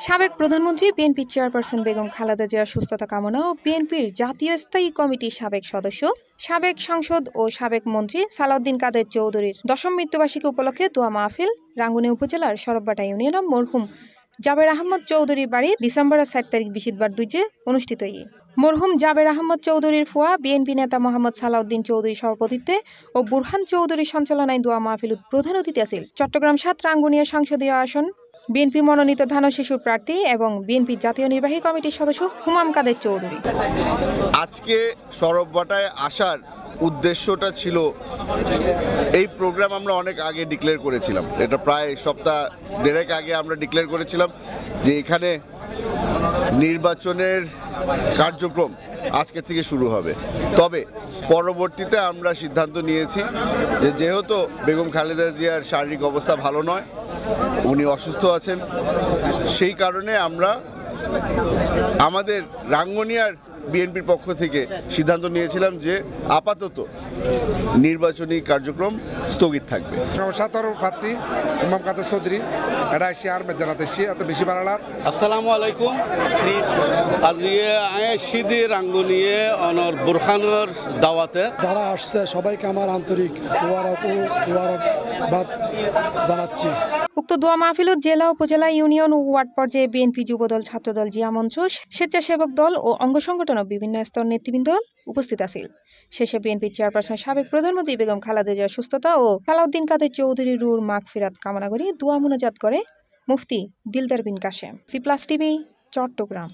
সাবেক প্রধানমন্ত্রী BNP chairperson Begum Khaleda জিয়ার সুস্থতা কামনা ও বিএনপির জাতীয় স্থায়ী কমিটির সাবেক সদস্য, সাবেক সাংসদ ও সাবেক মন্ত্রী সালাউদ্দিন কাদের চৌধুরীর দশম মৃত্যুবার্ষিকী উপলক্ষে দোয়া মাহফিল রাঙ্গুনিয়া উপজেলার সরববাটা ইউনিয়ন মরহুম জাবের আহমদ চৌধুরীর বাড়ি ডিসেম্বরের 7 তারিখ বৃহস্পতিবার 2 অনুষ্ঠিত। মরহুম জাবের আহমদ চৌধুরীর ফুয়া বিএনপি নেতা মোহাম্মদ সালাউদ্দিন চৌধুরী সভাপতিত্বে ও বুরহান চৌধুরী সঞ্চালনায় দোয়া মাহফিল প্রধান অতিথি আছেন চট্টগ্রাম 7 রাঙ্গুনিয়া সংসদীয় আসন বিএনপি মনোনীত ধান শিশুর প্রার্থী এবং বিএনপি জাতীয় নির্বাহী কমিটির সদস্য হুমাম কাদের চৌধুরী। আজকে সরববাটায় আসার উদ্দেশ্যটা ছিল, এই প্রোগ্রাম আমরা অনেক আগে ডিক্লেয়ার করেছিলাম, এটা প্রায় সপ্তাহ দেড়েক আগে আমরা ডিক্লেয়ার করেছিলাম যে এখানে নির্বাচনের কার্যক্রম আজকে থেকে শুরু হবে। তবে পরবর্তীতে আমরা সিদ্ধান্ত নিয়েছি যে যেহেতু বেগম খালেদা জিয়ার শারীরিক অবস্থা ভালো নয়, উনি অসুস্থ আছেন, সেই কারণে আমরা আমাদের রাঙ্গুনিয়ার বিএনপির পক্ষ থেকে সিদ্ধান্ত নিয়েছিলাম যে আপাতত নির্বাচনী কার্যক্রম স্থগিত থাকবে। আসসালামু আলাইকুম। আজকে সিদি রাঙ্গুনিয়ে অনর বুরহানের দাওয়াতে যারা আসছে সবাইকে আমার আন্তরিক মোবারকবাদ জানাচ্ছি। উক্ত দোয়া মাহফিলত জেলা, উপজেলা, ইউনিয়ন ও ওয়ার্ড পর্যায়ে বিএনপি যুবদল, ছাত্রদল, জিয়া মঞ্চ, স্বেচ্ছাসেবক দল ও অঙ্গ সংগঠন ও বিভিন্ন স্তর নেতৃবৃন্দ উপস্থিত আছিল। শেষে বিএনপি চেয়ারপারসন সাবেক প্রধানমন্ত্রী বেগম খালেদা জিয়ার সুস্থতা ও সালাউদ্দিন কাদের চৌধুরীর রুর মাগফিরাত কামনা করে দোয়া মুনাজাত করে মুফতি দিলদার বিন কাশেম। সি+ টিভি, চট্টগ্রাম।